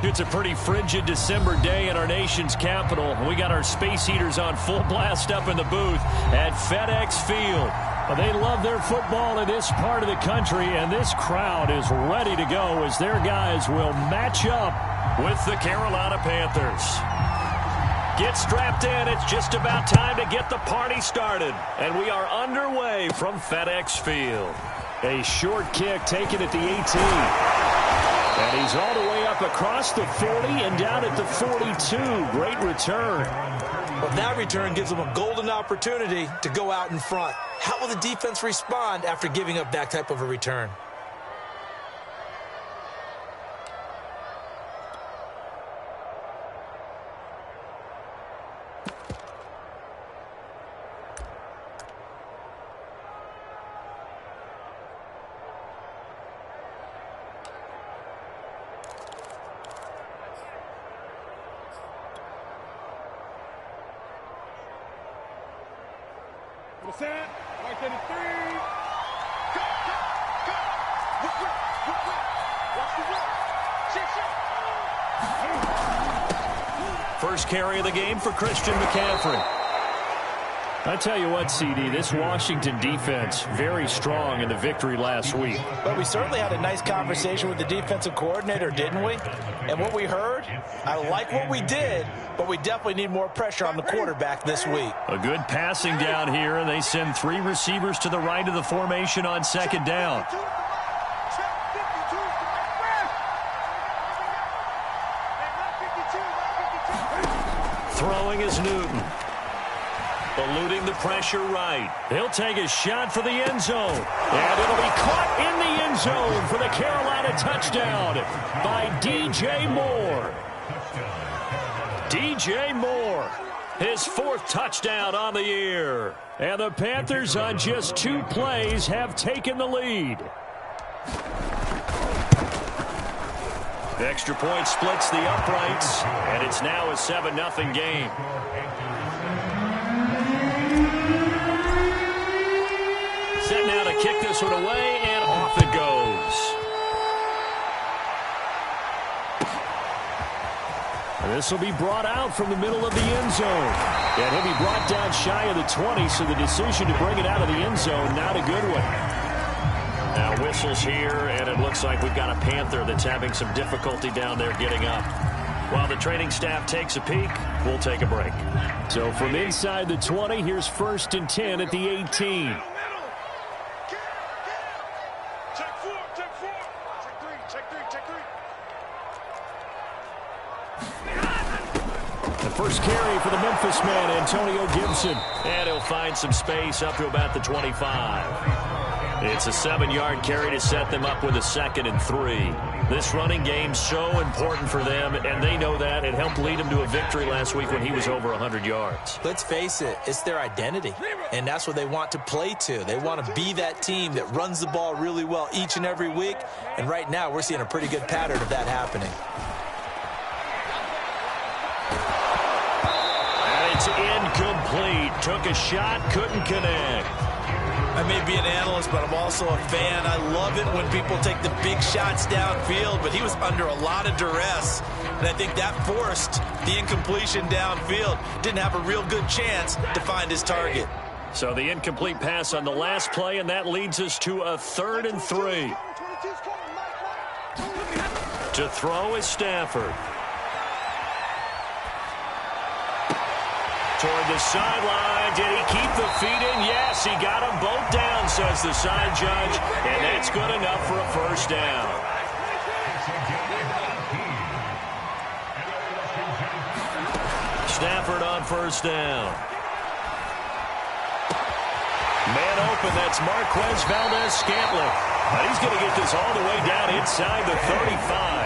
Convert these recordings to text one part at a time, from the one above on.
It's a pretty frigid December day in our nation's capital. We got our space heaters on full blast up in the booth at FedEx Field. Well, they love their football in this part of the country, and this crowd is ready to go as their guys will match up with the Carolina Panthers. Get strapped in. It's just about time to get the party started. And we are underway from FedEx Field. A short kick taken at the 18. And he's all the way up across the 40 and down at the 42. Great return. Well, that return gives them a golden opportunity to go out in front. How will the defense respond after giving up that type of a return? First carry of the game for Christian McCaffrey. I tell you what, CD, this Washington defense, very strong in the victory last week. But we certainly had a nice conversation with the defensive coordinator, didn't we? And what we heard, I like what we did, but we definitely need more pressure on the quarterback this week. A good passing down here, and they send three receivers to the right of the formation on second down. Throwing is Newton. Eluding the pressure right. He'll take a shot for the end zone. And it'll be caught in the end zone for the Carolina touchdown by DJ Moore. DJ Moore, his fourth touchdown on the year. And the Panthers on just 2 plays have taken the lead. The extra point splits the uprights, and it's now a 7-0 game. Set now to kick this one away, and off it goes. This will be brought out from the middle of the end zone. And he'll be brought down shy of the 20, so the decision to bring it out of the end zone, not a good one. Now whistles here, and it looks like we've got a Panther that's having some difficulty down there getting up. While the training staff takes a peek, we'll take a break. So from inside the 20, here's 1st and 10 at the 18. The first carry for the Memphis man, Antonio Gibson. And he'll find some space up to about the 25. It's a 7-yard carry to set them up with a 2nd and 3. This running game's so important for them, and they know that. It helped lead them to a victory last week when he was over 100 yards. Let's face it, it's their identity, and that's what they want to play to. They want to be that team that runs the ball really well each and every week, and right now we're seeing a pretty good pattern of that happening. And it's incomplete. Took a shot, couldn't connect. I may be an analyst, but I'm also a fan. I love it when people take the big shots downfield, but he was under a lot of duress, and I think that forced the incompletion downfield. Didn't have a real good chance to find his target. So the incomplete pass on the last play, and that leads us to a 3rd and 3. To throw is Stafford. Toward the sideline. Did he keep the feet in? Yes, he got them both down, says the side judge. And that's good enough for a first down. Stafford on first down. Man open, that's Marquez Valdez-Scantling. But he's going to get this all the way down inside the 35.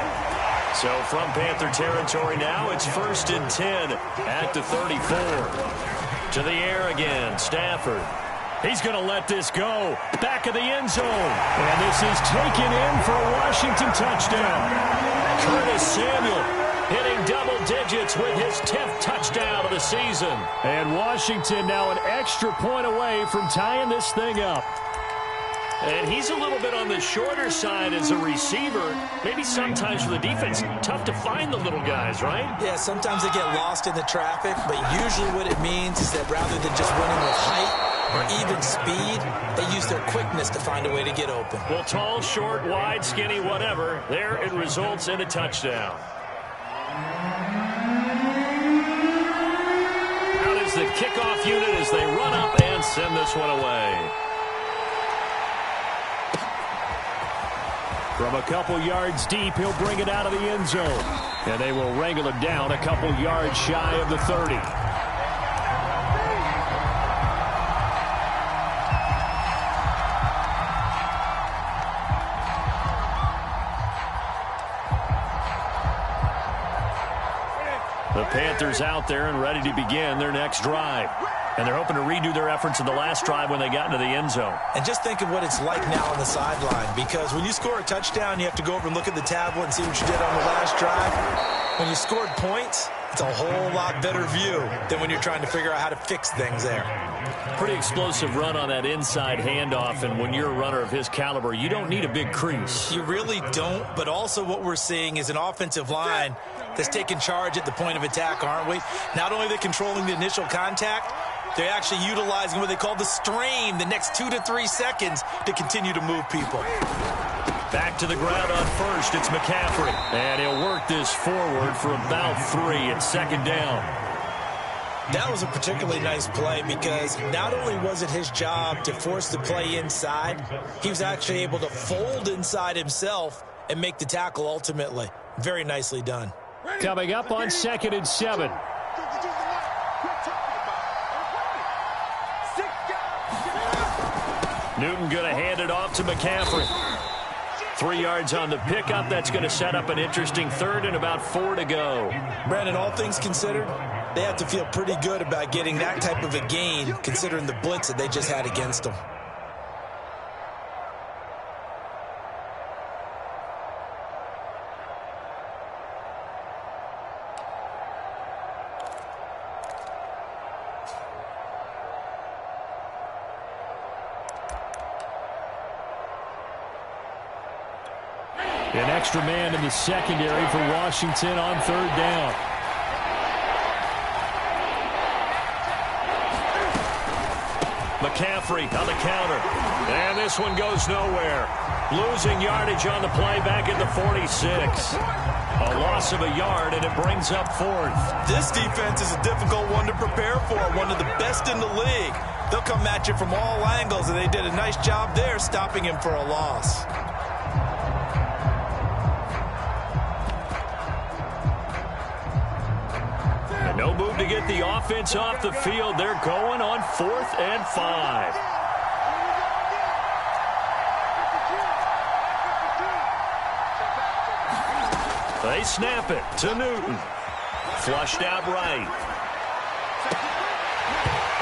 So from Panther territory now, it's 1st and 10 at the 34. To the air again, Stafford. He's going to let this go. Back of the end zone. And this is taken in for a Washington touchdown. Curtis Samuel hitting double digits with his 10th touchdown of the season. And Washington now an extra point away from tying this thing up. And he's a little bit on the shorter side as a receiver. Maybe sometimes for the defense, tough to find the little guys, right? Yeah, sometimes they get lost in the traffic, but usually what it means is that rather than just winning with height or even speed, they use their quickness to find a way to get open. Well, tall, short, wide, skinny, whatever, there it results in a touchdown. Out is the kickoff unit as they run up and send this one away. From a couple yards deep, he'll bring it out of the end zone. And they will wrangle it down a couple yards shy of the 30. The Panthers out there and ready to begin their next drive. And they're hoping to redo their efforts in the last drive when they got into the end zone. And just think of what it's like now on the sideline, because when you score a touchdown, you have to go over and look at the tablet and see what you did on the last drive. When you scored points, it's a whole lot better view than when you're trying to figure out how to fix things there. Pretty explosive run on that inside handoff, and when you're a runner of his caliber, you don't need a big crease. You really don't, but also what we're seeing is an offensive line that's taking charge at the point of attack, aren't we? Not only are they controlling the initial contact, they're actually utilizing what they call the strain, the next 2 to 3 seconds, to continue to move people. Back to the ground on first, it's McCaffrey. And he'll work this forward for about 3. It's second down. That was a particularly nice play because not only was it his job to force the play inside, he was actually able to fold inside himself and make the tackle ultimately. Very nicely done. Coming up on 2nd and 7. Newton going to hand it off to McCaffrey. 3 yards on the pickup. That's going to set up an interesting third and about 4 to go. Brandon, all things considered, they have to feel pretty good about getting that type of a gain considering the blitz that they just had against them. An extra man in the secondary for Washington on 3rd down. McCaffrey on the counter. And this one goes nowhere. Losing yardage on the play back at the 46. A loss of a yard, and it brings up 4th. This defense is a difficult one to prepare for, one of the best in the league. They'll come at you from all angles, and they did a nice job there stopping him for a loss. No move to get the offense off the field. They're going on 4th and 5. They snap it to Newton. Flushed out right.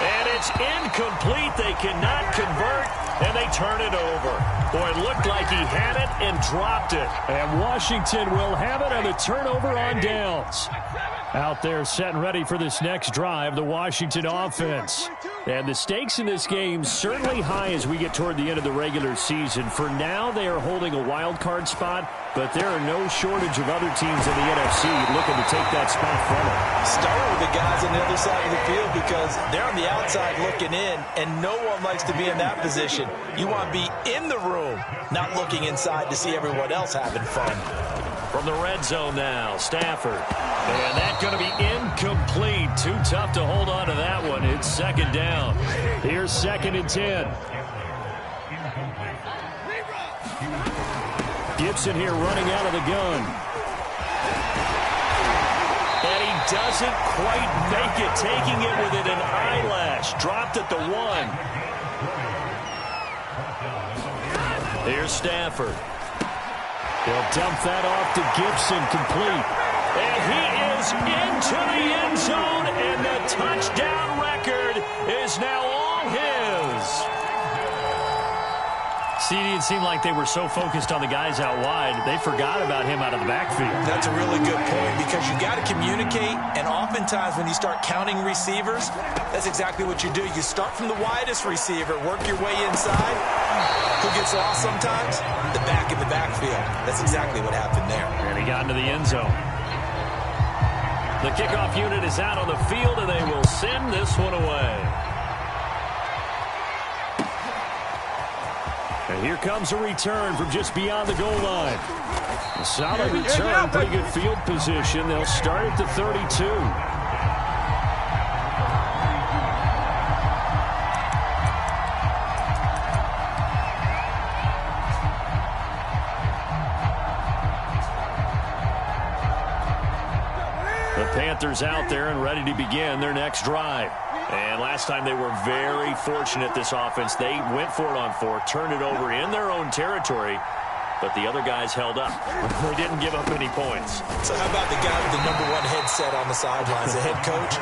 And it's incomplete. They cannot convert, and they turn it over. Boy, it looked like he had it and dropped it. And Washington will have it on the turnover on downs. Out there set and ready for this next drive, the Washington offense. And the stakes in this game certainly high as we get toward the end of the regular season. For now, they are holding a wild card spot, but there are no shortage of other teams in the NFC looking to take that spot from them. Start with the guys on the other side of the field because they're on the outside looking in, and no one likes to be in that position. You want to be in the room, not looking inside to see everyone else having fun. From the red zone now, Stafford. And that's going to be incomplete. Too tough to hold on to that one. It's second down. Here's 2nd and 10. Gibson here running out of the gun. And he doesn't quite make it, taking it within an eyelash. Dropped at the 1. Here's Stafford. He'll dump that off to Gibson, complete. And he is into the end zone, and the touchdown record is now all his. CD, it seemed like they were so focused on the guys out wide, they forgot about him out of the backfield. That's a really good point because you got to communicate, and oftentimes when you start counting receivers, that's exactly what you do. You start from the widest receiver, work your way inside. Who gets lost sometimes? The back in the backfield. That's exactly what happened there. And he got into the end zone. The kickoff unit is out on the field, and they will send this one away. And here comes a return from just beyond the goal line. A solid return, pretty good field position. They'll start at the 32. The Panthers out there and ready to begin their next drive. And last time they were very fortunate, this offense. They went for it on fourth, turned it over in their own territory, but the other guys held up. They didn't give up any points. So how about the guy with the #1 headset on the sidelines, the head coach?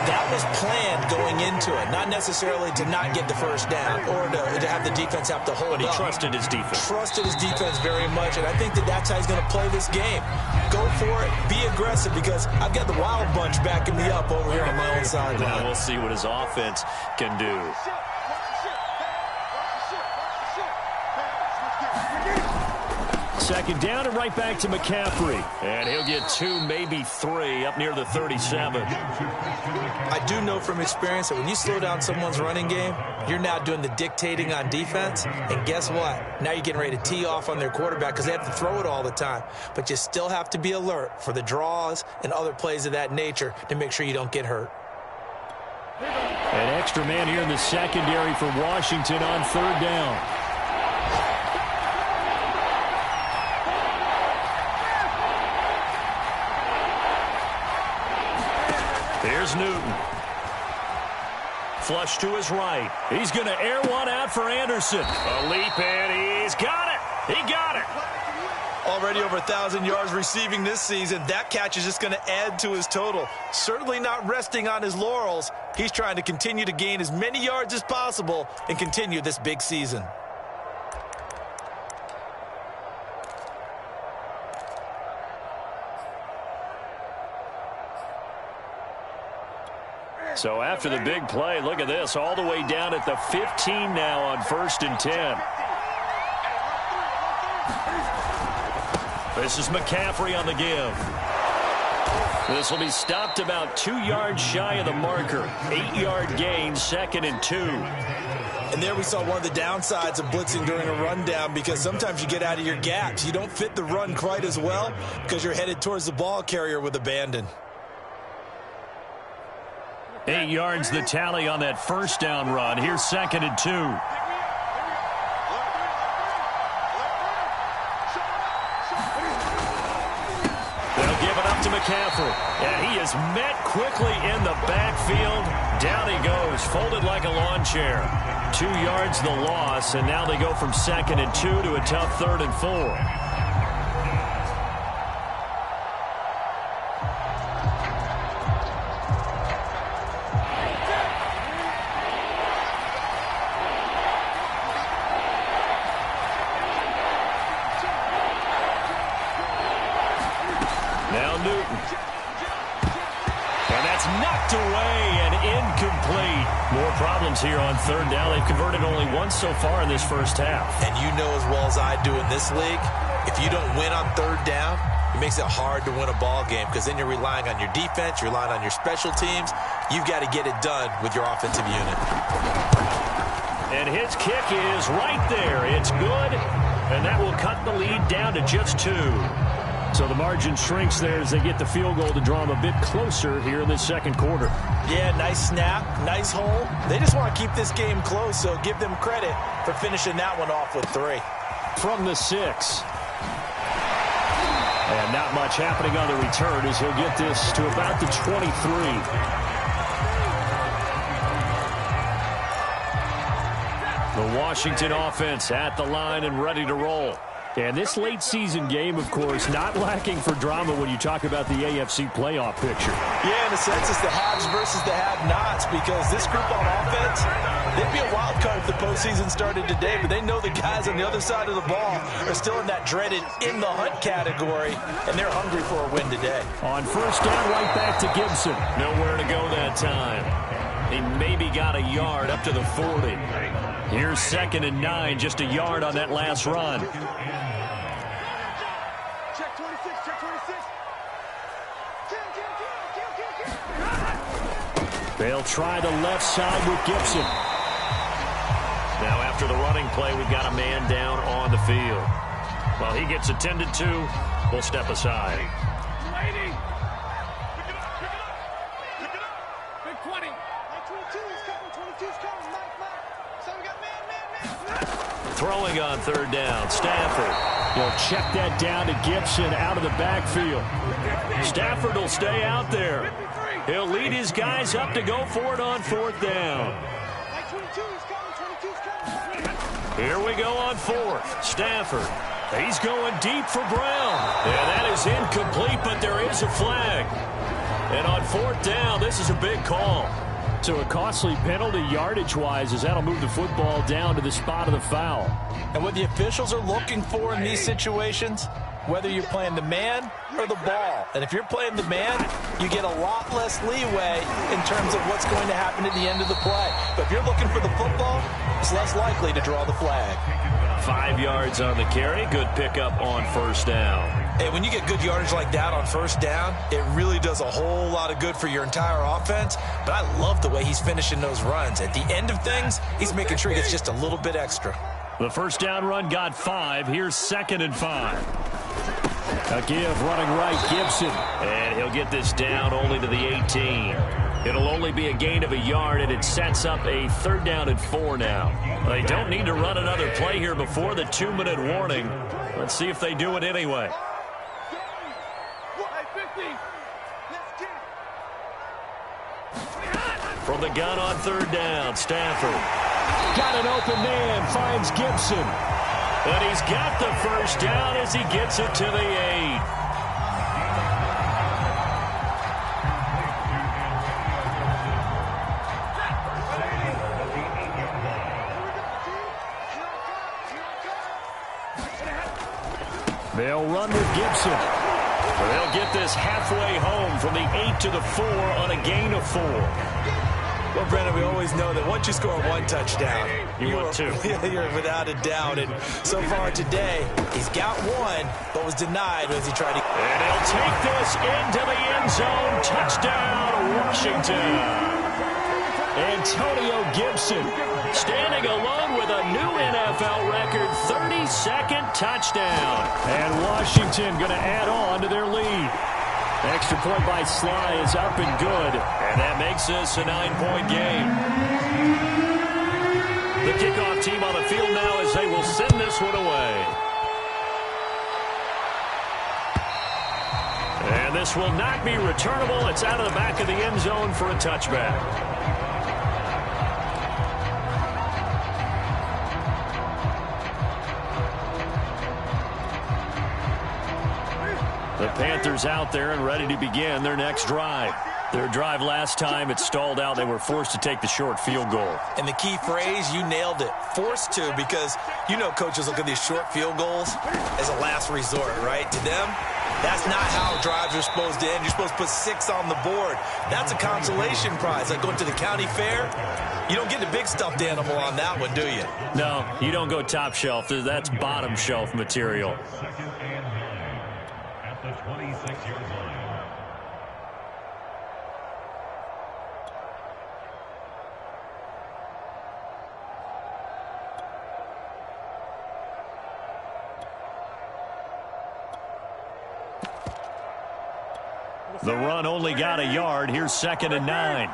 That was planned going into it, not necessarily to not get the first down or to have the defense have to hold up. But he trusted his defense. Trusted his defense very much, and I think that's how he's going to play this game. Go for it. Be aggressive because I've got the wild bunch backing me up over here on my own sideline. Now we'll see what his offense can do. Second down and right back to McCaffrey. And he'll get 2, maybe 3 up near the 37. I do know from experience that when you slow down someone's running game, you're now doing the dictating on defense. And guess what? Now you're getting ready to tee off on their quarterback because they have to throw it all the time. But you still have to be alert for the draws and other plays of that nature to make sure you don't get hurt. An extra man here in the secondary for Washington on third down. Here's Newton. Flush to his right. He's going to air one out for Anderson. A leap, and he's got it. He got it. Already over 1,000 yards receiving this season. That catch is just going to add to his total. Certainly not resting on his laurels. He's trying to continue to gain as many yards as possible and continue this big season. So after the big play, look at this, all the way down at the 15 now on 1st and 10. This is McCaffrey on the give. This will be stopped about 2 yards shy of the marker. 8-yard gain, 2nd and 2. And there we saw one of the downsides of blitzing during a rundown because sometimes you get out of your gaps. You don't fit the run quite as well because you're headed towards the ball carrier with abandon. 8 yards the tally on that first down run. Here's 2nd and 2. They'll give it up to McCaffrey. And he is met quickly in the backfield. Down he goes, folded like a lawn chair. 2 yards the loss, and now they go from 2nd and 2 to a tough 3rd and 4. Now Newton. And that's knocked away and incomplete. More problems here on 3rd down. They've converted only once so far in this first half. And you know as well as I do in this league, if you don't win on 3rd down, it makes it hard to win a ball game because then you're relying on your defense, you're relying on your special teams. You've got to get it done with your offensive unit. And his kick is right there. It's good, and that will cut the lead down to just 2. So the margin shrinks there as they get the field goal to draw them a bit closer here in the second quarter. Yeah, nice snap, nice hole. They just want to keep this game close, so give them credit for finishing that one off with 3. From the 6. And not much happening on the return as he'll get this to about the 23. The Washington offense at the line and ready to roll. And this late season game, of course, not lacking for drama when you talk about the AFC playoff picture. Yeah, in a sense, it's the haves versus the have-nots because this group on offense, They'd be a wild card if the postseason started today, but they know the guys on the other side of the ball are still in that dreaded in the hunt category, and they're hungry for a win today. On first down, right back to Gibson. Nowhere to go that time. He maybe got a yard up to the 40. Here's 2nd and 9, just a yard on that last run. Check 26, check 26. They'll try the left side with Gibson. Now after the running play, we've got a man down on the field. While he gets attended to, we'll step aside. Lady. Pick it up, pick it up. Pick it up. Big 20. 22 is coming, 22 is coming. Mike. So we got man. Throwing on 3rd down, Stafford. He'll check that down to Gibson out of the backfield. Stafford will stay out there. He'll lead his guys up to go for it on 4th down. 22 is coming, 22 is coming. Here we go on 4th. Stafford. He's going deep for Brown. Yeah, that is incomplete, but there is a flag. And on 4th down, this is a big call. So a costly penalty yardage-wise as that'll move the football down to the spot of the foul. And what the officials are looking for in these situations, whether you're playing the man or the ball. And if you're playing the man, you get a lot less leeway in terms of what's going to happen at the end of the play. But if you're looking for the football, it's less likely to draw the flag. 5 yards on the carry. Good pickup on 1st down. Hey, when you get good yardage like that on 1st down, it really does a whole lot of good for your entire offense. But I love the way he's finishing those runs. At the end of things, he's making sure he gets just a little bit extra. The 1st down run got 5. Here's 2nd and 5. A give running right, Gibson. And he'll get this down only to the 18. It'll only be a gain of a yard, and it sets up a 3rd down and 4 now. They don't need to run another play here before the 2-minute warning. Let's see if they do it anyway. From the gun on 3rd down, Stafford. Got an open man, finds Gibson. And he's got the 1st down as he gets it to the 8. They'll run with Gibson. They'll get this halfway home from the 8 to the 4 on a gain of 4. Well, Brennan, we always know that once you score 1 touchdown, you want 2. You're without a doubt. And so far today, he's got 1, but was denied as he tried to. And he'll take this into the end zone. Touchdown, Washington. Antonio Gibson standing alone with a new NFL record 32nd touchdown. And Washington going to add on to their lead. Extra point by Sly is up and good. And that makes this a 9-point game. The kickoff team on the field now as they will send this one away. And this will not be returnable. It's out of the back of the end zone for a touchback. The Panthers out there and ready to begin their next drive. Their drive last time, it stalled out. They were forced to take the short field goal. And the key phrase, you nailed it, forced to, because you know coaches look at these short field goals as a last resort, right? To them, that's not how drives are supposed to end. You're supposed to put 6 on the board. That's a consolation prize. Like going to the county fair, you don't get the big stuffed animal on that one, do you? No, you don't go top shelf. That's bottom shelf material. At the 26-yard line. The run only got a yard. Here's 2nd and 9.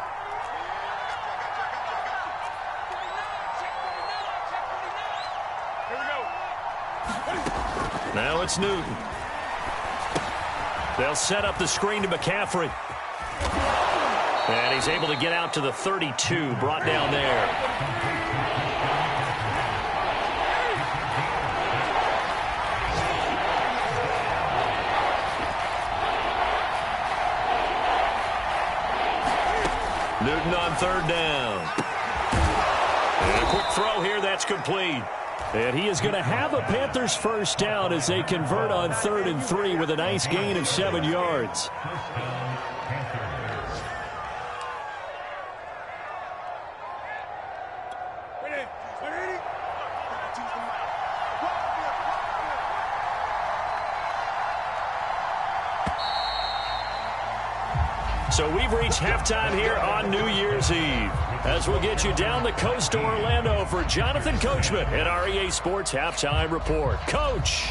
Now it's Newton. They'll set up the screen to McCaffrey. And he's able to get out to the 32, brought down there. Newton on 3rd down. that's complete. And he is going to have a Panthers first down as they convert on 3rd and 3 with a nice gain of 7 yards. So we've reached halftime here on New Year's Eve. As we'll get you down the coast to Orlando for Jonathan Coachman at our EA Sports Halftime Report. Coach.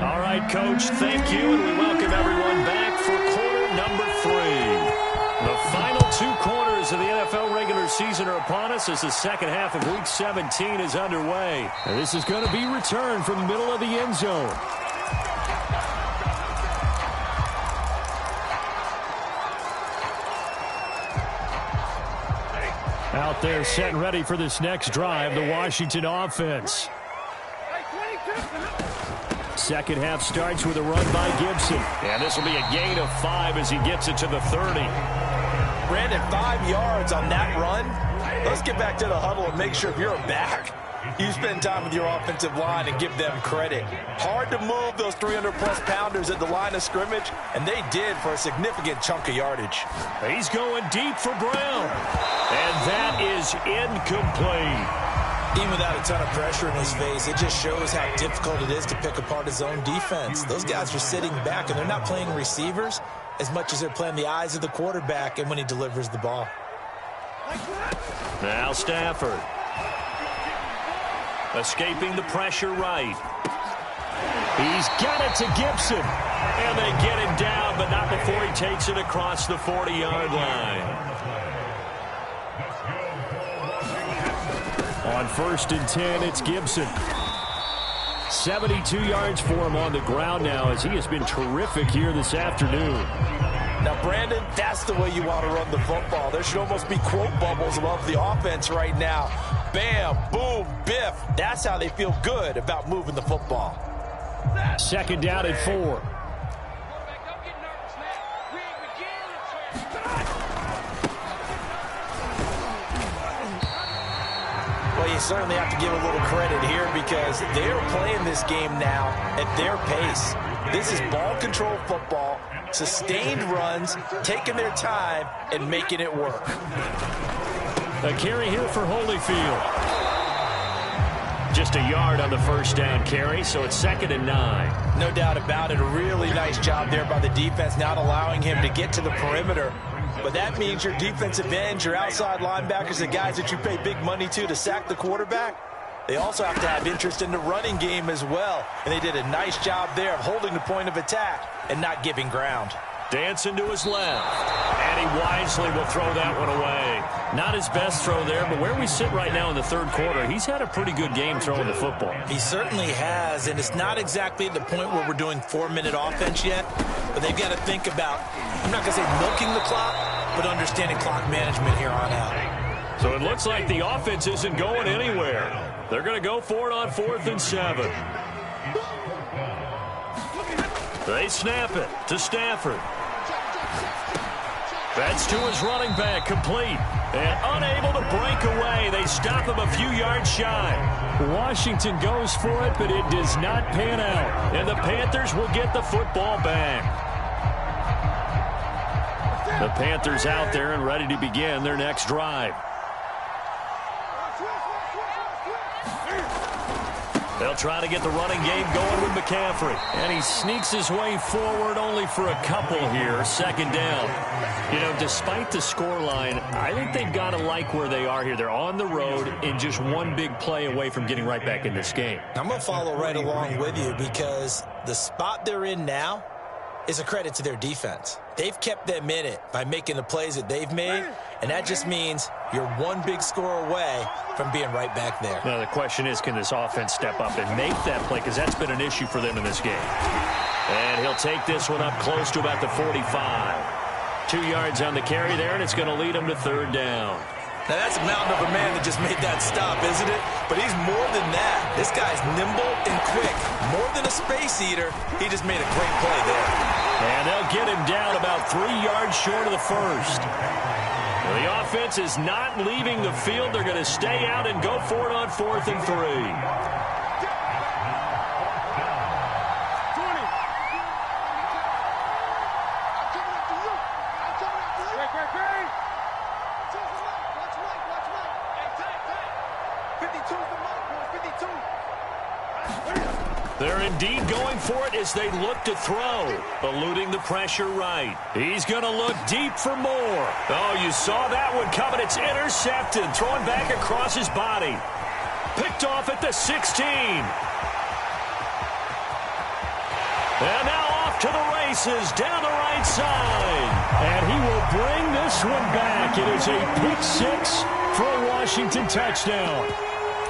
All right, Coach, thank you, and we welcome everyone back for quarter number 3. The final 2 quarters of the NFL regular season are upon us as the second half of Week 17 is underway. And this is going to be returned from the middle of the end zone. Out there set and ready for this next drive, the Washington offense. Second half starts with a run by Gibson. And this will be a gain of 5 as he gets it to the 30. Brandon, 5 yards on that run. Let's get back to the huddle and make sure if you're back, you spend time with your offensive line and give them credit. Hard to move those 300-plus pounders at the line of scrimmage, and they did for a significant chunk of yardage. He's going deep for Brown, and that is incomplete. Even without a ton of pressure in his face, it just shows how difficult it is to pick apart his own defense. Those guys are sitting back, and they're not playing receivers as much as they're playing the eyes of the quarterback and when he delivers the ball. Now Stafford. Escaping the pressure right. He's got it to Gibson. And they get him down, but not before he takes it across the 40-yard line. On 1st and 10, it's Gibson. 72 yards for him on the ground now as he has been terrific here this afternoon. Now, Brandon, that's the way you want to run the football. There should almost be quote bubbles above the offense right now. Bam, boom, biff. That's how they feel good about moving the football. Second down at 4. Well, you certainly have to give a little credit here because they're playing this game now at their pace. This is ball control football, sustained runs, taking their time, and making it work. A carry here for Holyfield. Just a yard on the first down carry, so it's 2nd and 9. No doubt about it. A really nice job there by the defense, not allowing him to get to the perimeter. But that means your defensive ends, your outside linebackers, the guys that you pay big money to sack the quarterback, they also have to have interest in the running game as well. And they did a nice job there of holding the point of attack and not giving ground. Dancing to his left. And he wisely will throw that one away. Not his best throw there, but where we sit right now in the 3rd quarter, he's had a pretty good game throwing the football. He certainly has, and it's not exactly at the point where we're doing 4-minute offense yet, but they've got to think about, I'm not going to say milking the clock, but understanding clock management here on out. So it looks like the offense isn't going anywhere. They're going to go for it on 4th and 7. They snap it to Stafford. That's to his running back, complete. And unable to break away. They stop him a few yards shy. Washington goes for it, but it does not pan out. And the Panthers will get the football back. The Panthers out there and ready to begin their next drive. They'll try to get the running game going with McCaffrey. And he sneaks his way forward only for a couple here. 2nd down. You know, despite the scoreline, I think they've got to like where they are here. They're on the road and just one big play away from getting right back in this game. I'm going to follow right along with you because the spot they're in now is a credit to their defense. They've kept them in it by making the plays that they've made, and that just means you're one big score away from being right back there. Now, the question is, can this offense step up and make that play? Because that's been an issue for them in this game. And he'll take this one up close to about the 45. 2 yards on the carry there, and it's going to lead him to 3rd down. Now, that's a mountain of a man that just made that stop, isn't it? But he's more than that. This guy's nimble and quick. More than a space eater, he just made a great play there. And they'll get him down about 3 yards short of the first. The offense is not leaving the field. They're going to stay out and go for it on 4th and 3. They're indeed going for it as they look to throw. Eluding the pressure right. He's going to look deep for more. Oh, you saw that one coming. It's intercepted. Throwing back across his body. Picked off at the 16. And now off to the races down the right side. And he will bring this one back. It is a pick 6 for a Washington touchdown.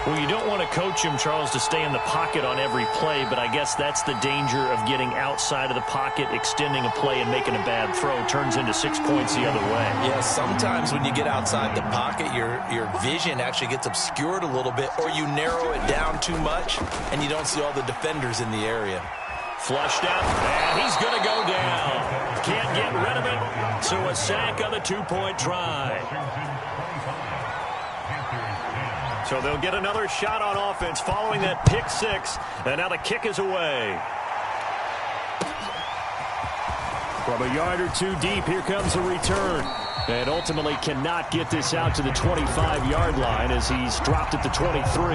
Well, you don't want to coach him, Charles, to stay in the pocket on every play, but I guess that's the danger of getting outside of the pocket, extending a play, and making a bad throw. Turns into 6 points the other way. Yeah, sometimes when you get outside the pocket, your vision actually gets obscured a little bit, or you narrow it down too much, and you don't see all the defenders in the area. Flushed out, and he's going to go down. Can't get rid of it, so a sack on the 2-point try. So they'll get another shot on offense following that pick 6, and now the kick is away. From a yard or two deep, here comes a return. And ultimately cannot get this out to the 25-yard line as he's dropped at the 23.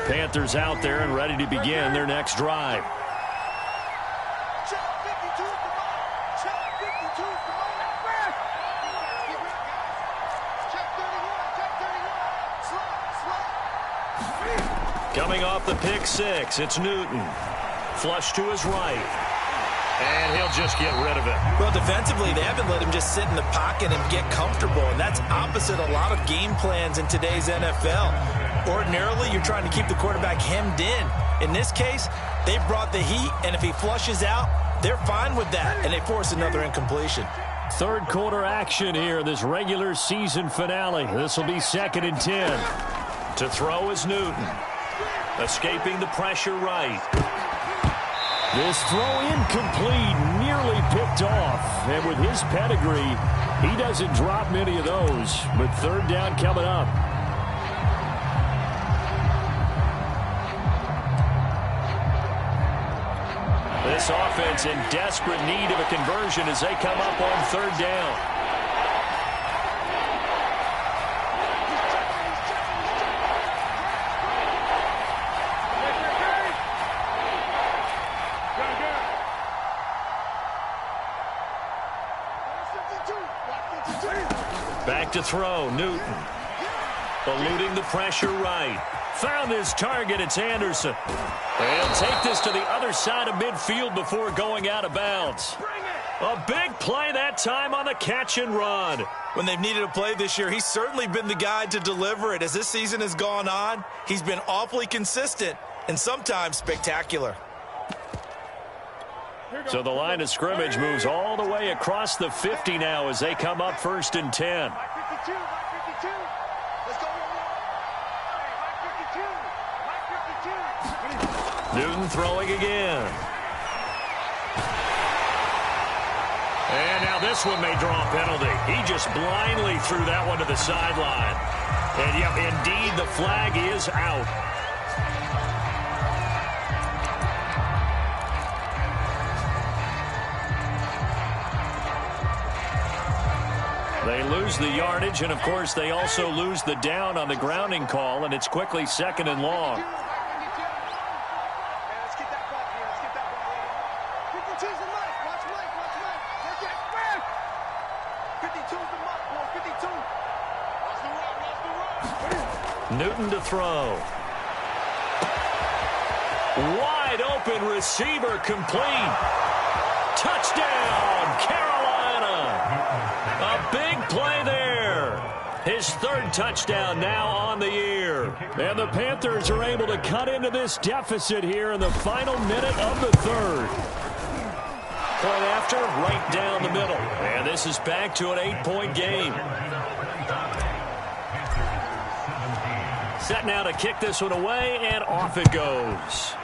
Panthers out there and ready to begin their next drive. Coming off the pick 6, it's Newton. Flush to his right. And he'll just get rid of it. Well, defensively, they haven't let him just sit in the pocket and get comfortable, and that's opposite a lot of game plans in today's NFL. Ordinarily, you're trying to keep the quarterback hemmed in. In this case, they brought the heat, and if he flushes out, they're fine with that, and they force another incompletion. Third quarter action here, this regular season finale. This will be 2nd and 10. To throw is Newton. Escaping the pressure right. This throw incomplete, nearly picked off. And with his pedigree, he doesn't drop many of those. But 3rd down coming up. This offense in desperate need of a conversion as they come up on 3rd down. Back to throw, Newton. Eluding the pressure right. Found his target, it's Anderson. He'll take this to the other side of midfield before going out of bounds. A big play that time on the catch and run. When they've needed a play this year, he's certainly been the guy to deliver it. As this season has gone on, he's been awfully consistent and sometimes spectacular. So the line of scrimmage moves all the way across the 50 now as they come up 1st and 10. Newton throwing again. And now this one may draw a penalty. He just blindly threw that one to the sideline. And yep, indeed, the flag is out. They lose the yardage, and of course they also lose the down on the grounding call, and it's quickly 2nd and long. Newton to throw. Wide open receiver complete. Touchdown, Carolina. A big play there. His 3rd touchdown now on the year. And the Panthers are able to cut into this deficit here in the final minute of the 3rd. Point after, right down the middle. And this is back to an 8-point game. Set now to kick this one away, and off it goes.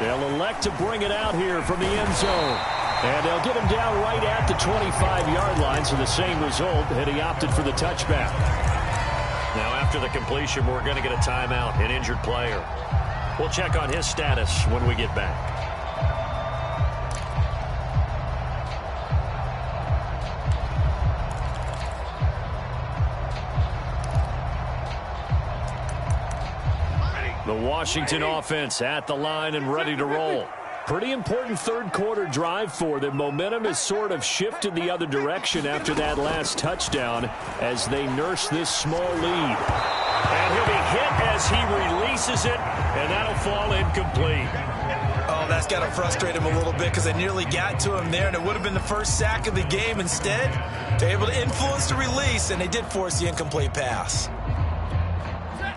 They'll elect to bring it out here from the end zone. And they'll get him down right at the 25-yard line, so the same result had he opted for the touchback. Now after the completion, we're going to get a timeout, an injured player. We'll check on his status when we get back. The Washington offense at the line and ready to roll. Pretty important third quarter drive for them. Momentum has sort of shifted the other direction after that last touchdown as they nurse this small lead. And he'll be hit as he releases it, and that'll fall incomplete. Oh, that's got to frustrate him a little bit because they nearly got to him there, and it would have been the first sack of the game. Instead, they're able to influence the release, and they did force the incomplete pass.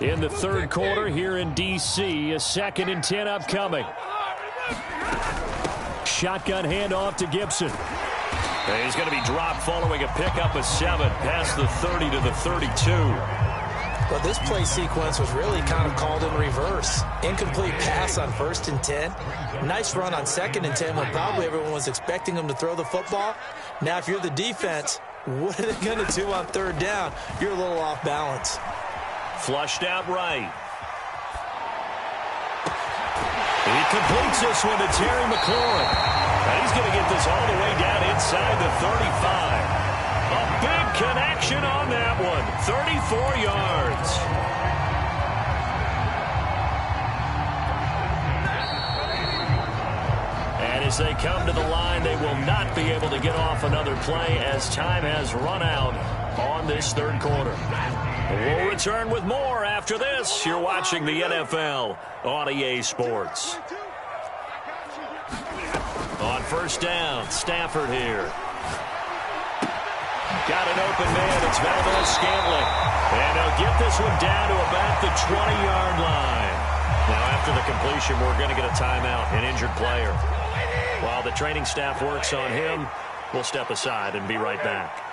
In the third quarter here in D.C., a 2nd and 10 upcoming. Shotgun handoff to Gibson. And he's going to be dropped following a pickup of 7 past the 30 to the 32. Well, this play sequence was really kind of called in reverse. Incomplete pass on 1st and 10. Nice run on 2nd and 10 when probably everyone was expecting him to throw the football. Now, if you're the defense, what are they going to do on 3rd down? You're a little off balance. Flushed out right. He completes this one to Terry McLaurin. And he's going to get this all the way down inside the 35. A big connection on that one. 34 yards. And as they come to the line, they will not be able to get off another play as time has run out on this third quarter. We'll return with more after this. You're watching the NFL on EA Sports. On 1st down, Stafford here. Got an open man. It's Valdez-Scantling. And they'll get this one down to about the 20-yard line. Now after the completion, we're going to get a timeout, an injured player. While the training staff works on him, we'll step aside and be right back.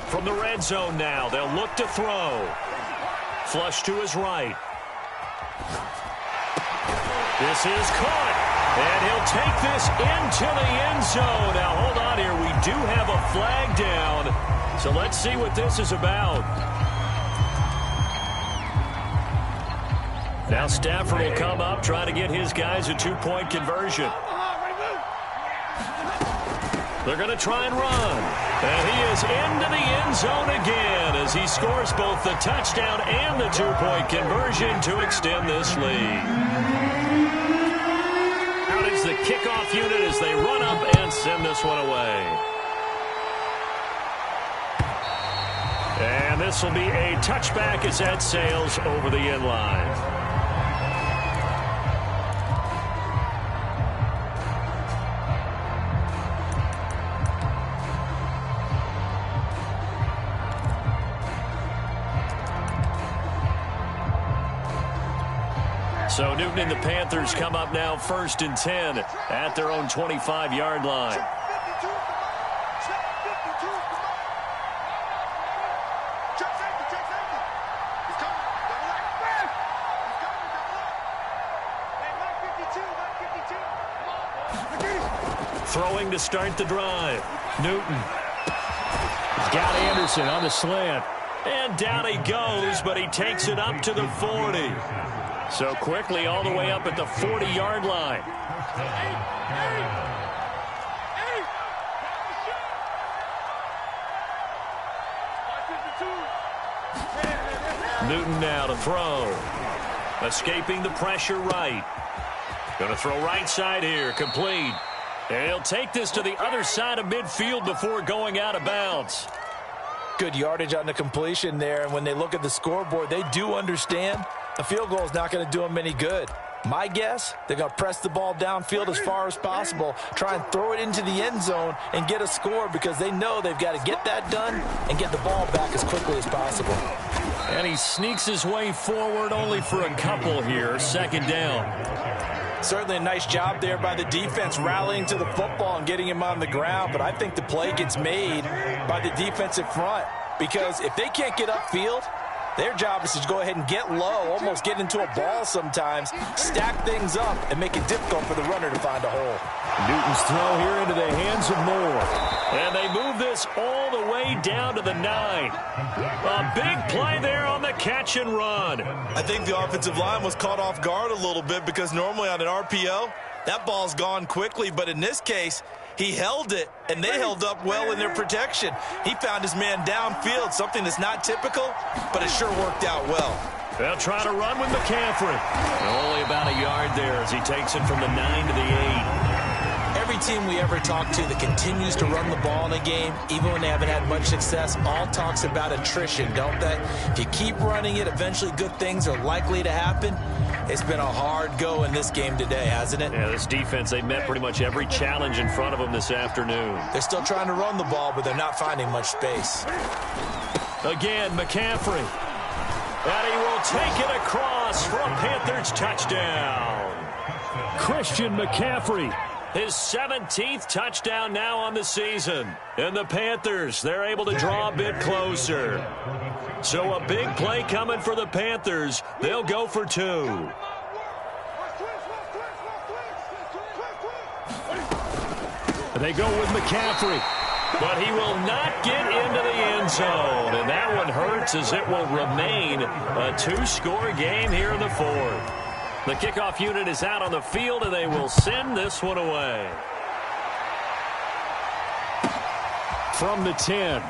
From the red zone now, they'll look to throw. Flush to his right. This is caught. And he'll take this into the end zone. Now, hold on here. We do have a flag down. So let's see what this is about. Now Stafford will come up, trying to get his guys a 2-point conversion. They're going to try and run. And he is into the end zone again as he scores both the touchdown and the 2-point conversion to extend this lead. Out is the kickoff unit as they run up and send this one away. And this will be a touchback as that sails over the end line. So Newton and the Panthers come up now 1st and 10 at their own 25-yard line. Throwing to start the drive. Newton. He's got Anderson on the slant. And down he goes, but he takes it up to the 40. So quickly all the way up at the 40-yard line. Newton now to throw. Escaping the pressure right. Going to throw right side here. Complete. And he'll take this to the other side of midfield before going out of bounds. Good yardage on the completion there. And when they look at the scoreboard, they do understand a field goal is not going to do them any good. My guess, they're going to press the ball downfield as far as possible, try and throw it into the end zone and get a score because they know they've got to get that done and get the ball back as quickly as possible. And he sneaks his way forward only for a couple here. Second down. Certainly a nice job there by the defense rallying to the football and getting him on the ground. But I think the play gets made by the defensive front. Because if they can't get upfield, their job is to go ahead and get low, almost get into a ball sometimes, stack things up, and make it difficult for the runner to find a hole. Newton's throw here into the hands of Moore. And they move this all the way down to the 9. A big play there on the catch and run. I think the offensive line was caught off guard a little bit because normally on an RPO, that ball's gone quickly. But in this case, he held it, and they held up well in their protection. He found his man downfield, something that's not typical, but it sure worked out well. They'll try to run with McCaffrey. Only about a yard there as he takes it from the 9 to the 8. Every team we ever talk to that continues to run the ball in a game, even when they haven't had much success, all talks about attrition, don't they? If you keep running it, eventually good things are likely to happen. It's been a hard go in this game today, hasn't it? Yeah, this defense, they met pretty much every challenge in front of them this afternoon. They're still trying to run the ball, but they're not finding much space. Again, McCaffrey. And he will take it across for a Panthers touchdown. Christian McCaffrey. His 17th touchdown now on the season. And the Panthers, they're able to draw a bit closer. So a big play coming for the Panthers. They'll go for 2. They go with McCaffrey. But he will not get into the end zone. And that one hurts as it will remain a 2-score game here in the 4th. The kickoff unit is out on the field, and they will send this one away. From the 10.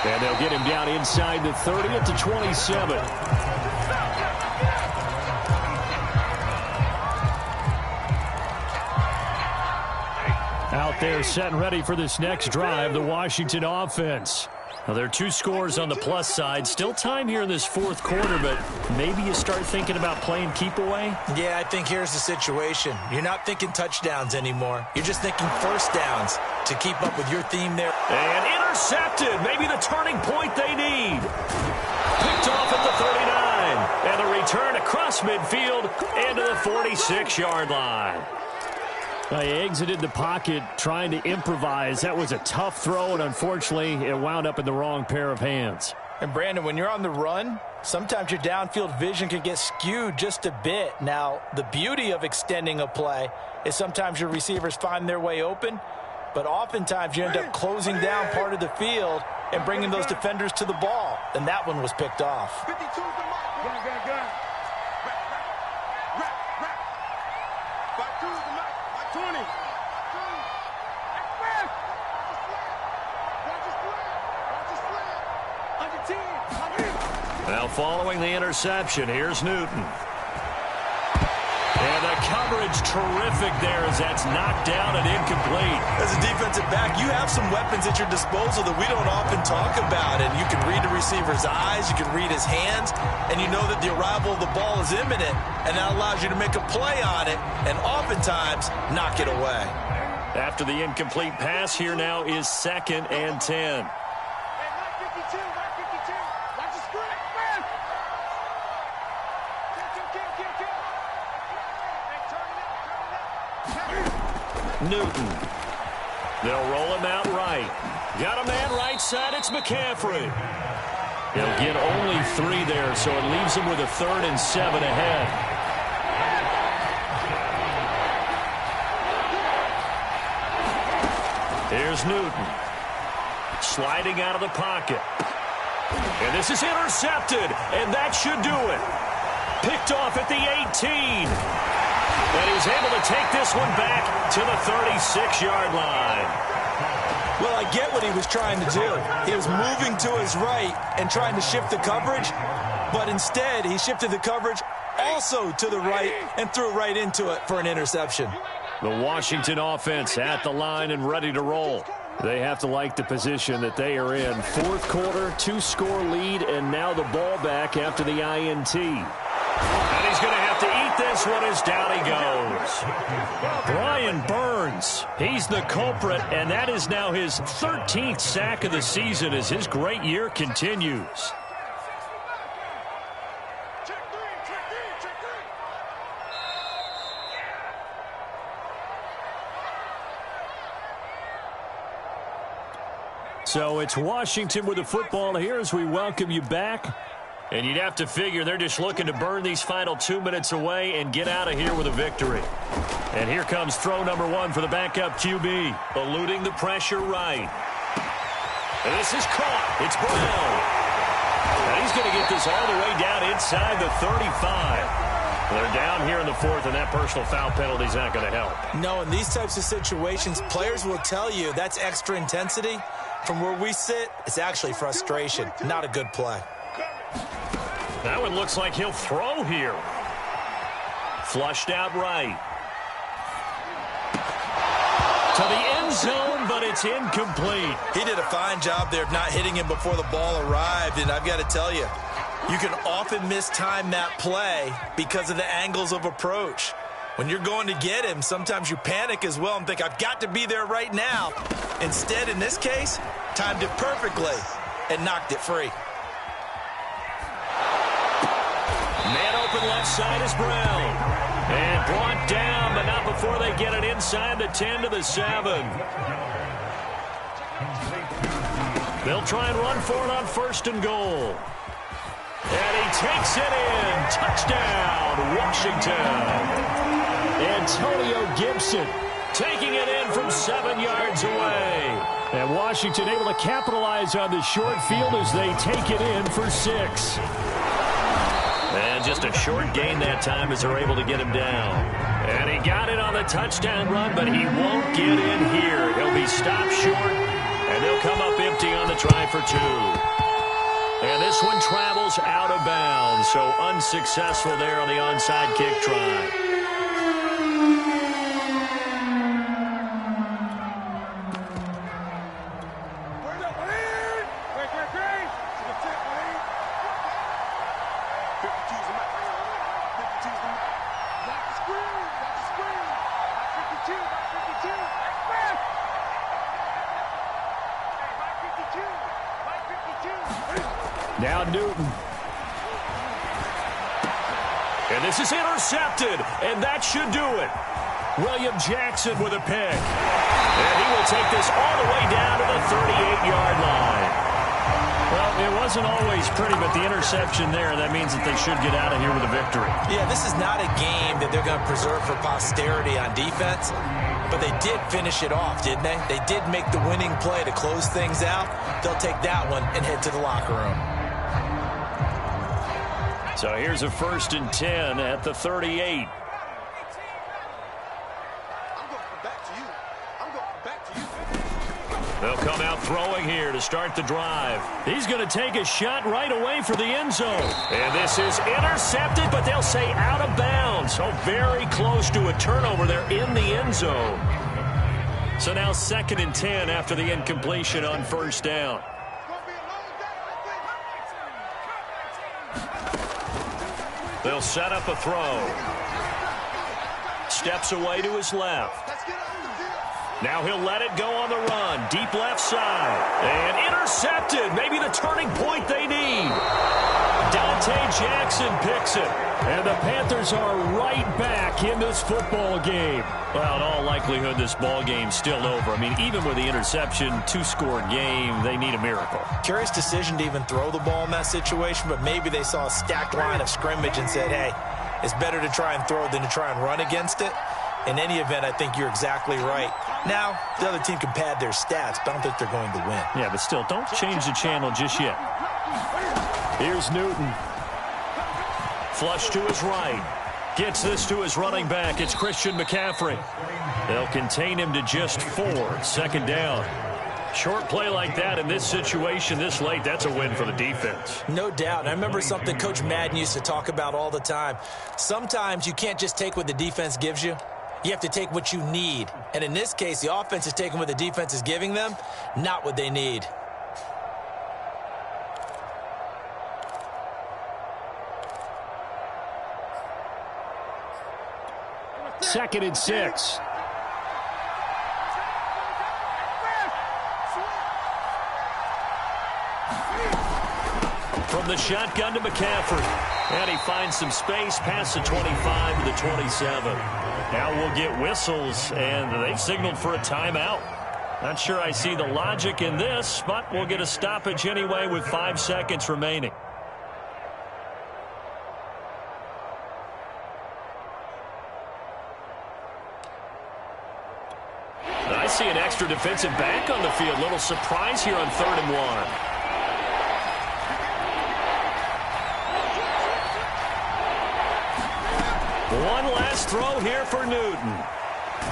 And they'll get him down inside the 30 at the 27. Out there set and ready for this next drive, the Washington offense. Now, there are 2 scores on the plus side. Still time here in this 4th quarter, but maybe you start thinking about playing keep away? Yeah, I think here's the situation. You're not thinking touchdowns anymore. You're just thinking first downs to keep up with your theme there. And intercepted. Maybe the turning point they need. Picked off at the 39. And a return across midfield into the 46-yard line. He exited the pocket trying to improvise. That was a tough throw, and unfortunately, it wound up in the wrong pair of hands. And, Brandon, when you're on the run, sometimes your downfield vision can get skewed just a bit. Now, the beauty of extending a play is sometimes your receivers find their way open, but oftentimes you end up closing down part of the field and bringing those defenders to the ball, and that one was picked off. 52 is the mark. Gun. Back 2 is the mark. 20. Now following the interception, here's Newton. And the coverage terrific there as that's knocked down and incomplete. As a defensive back, you have some weapons at your disposal that we don't often talk about. And you can read the receiver's eyes, you can read his hands, and you know that the arrival of the ball is imminent. And that allows you to make a play on it and oftentimes knock it away. After the incomplete pass, here now is 2nd and 10. Newton. They'll roll him out right. Got a man right side. It's McCaffrey. He'll get only 3 there, so it leaves him with a 3rd and 7 ahead. Here's Newton. Sliding out of the pocket. And this is intercepted, and that should do it. Picked off at the 18. And he's able to take this one back to the 36-yard line. Well, I get what he was trying to do. He was moving to his right and trying to shift the coverage, but instead he shifted the coverage also to the right and threw right into it for an interception. The Washington offense at the line and ready to roll. They have to like the position that they are in. 4th quarter, 2-score lead, and now the ball back after the INT. And he's going to have to eat this one as down he goes. Brian Burns returns. He's the culprit, and that is now his 13th sack of the season as his great year continues. So it's Washington with the football here as we welcome you back. And you'd have to figure they're just looking to burn these final 2 minutes away and get out of here with a victory. And here comes throw number one for the backup QB. Eluding the pressure right. And this is caught. It's Brown. And he's going to get this all the way down inside the 35. They're down here in the fourth, and that personal foul penalty is not going to help. No, in these types of situations, players will tell you that's extra intensity. From where we sit, it's actually frustration. Not a good play. That one looks like he'll throw here. Flushed out right. To the end zone, but it's incomplete. He did a fine job there of not hitting him before the ball arrived, and I've got to tell you, you can often mistime that play because of the angles of approach. When you're going to get him, sometimes you panic as well and think, I've got to be there right now. Instead, in this case, timed it perfectly and knocked it free. Man open left side is Brown. And brought down, but not before they get it inside the 10 to the 7. They'll try and run for it on 1st and goal. And he takes it in. Touchdown, Washington. Antonio Gibson taking it in from 7 yards away. And Washington able to capitalize on the short field as they take it in for 6. And just a short gain that time as they're able to get him down. And he got it on the touchdown run, but he won't get in here. He'll be stopped short, and they'll come up empty on the try for 2. And this one travels out of bounds, so unsuccessful there on the onside kick try. Now Newton. And this is intercepted, and that should do it. William Jackson with a pick. And he will take this all the way down to the 38-yard line. Well, it wasn't always pretty, but the interception there, that means that they should get out of here with a victory. Yeah, this is not a game that they're going to preserve for posterity on defense, but they did finish it off, didn't they? They did make the winning play to close things out. They'll take that one and head to the locker room. So here's a 1st and 10 at the 38. They'll come out throwing here to start the drive. He's going to take a shot right away for the end zone. And this is intercepted, but they'll say out of bounds. So very close to a turnover there in the end zone. So now 2nd and 10 after the incompletion on 1st down. They'll set up a throw. Steps away to his left. Now he'll let it go on the run. Deep left side. And intercepted. Maybe the turning point they need. Dante Jackson picks it. And the Panthers are right back in this football game. Well, in all likelihood, this ball game's still over. I mean, even with the interception, 2-score game, they need a miracle. Curious decision to even throw the ball in that situation, but maybe they saw a stacked line of scrimmage and said, hey, it's better to try and throw than to try and run against it. In any event, I think you're exactly right. Now, the other team can pad their stats, but I don't think they're going to win. Yeah, but still, don't change the channel just yet. Here's Newton. Flush to his right. Gets this to his running back. It's Christian McCaffrey. They'll contain him to just 4. 2nd down. Short play like that in this situation this late, that's a win for the defense. No doubt. And I remember something Coach Madden used to talk about all the time. Sometimes you can't just take what the defense gives you. You have to take what you need. And in this case, the offense is taking what the defense is giving them, not what they need. 2nd and 6. from the shotgun to McCaffrey. And he finds some space past the 25 to the 27. Now we'll get whistles, and they've signaled for a timeout. Not sure I see the logic in this, but we'll get a stoppage anyway with 5 seconds remaining. I see an extra defensive back on the field. Little surprise here on 3rd and 1. One last throw here for Newton.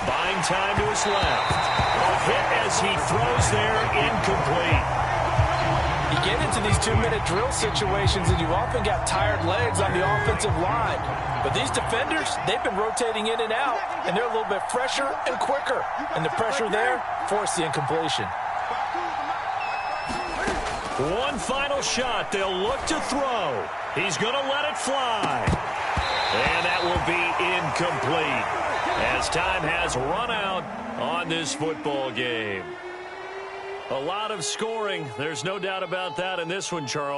Buying time to his left. A hit as he throws there, incomplete. You get into these 2-minute drill situations and you've often got tired legs on the offensive line. But these defenders, they've been rotating in and out, and they're a little bit fresher and quicker. And the pressure there forced the incompletion. One final shot. They'll look to throw. He's going to let it fly. And that will be incomplete as time has run out on this football game. A lot of scoring. There's no doubt about that in this one, Charles.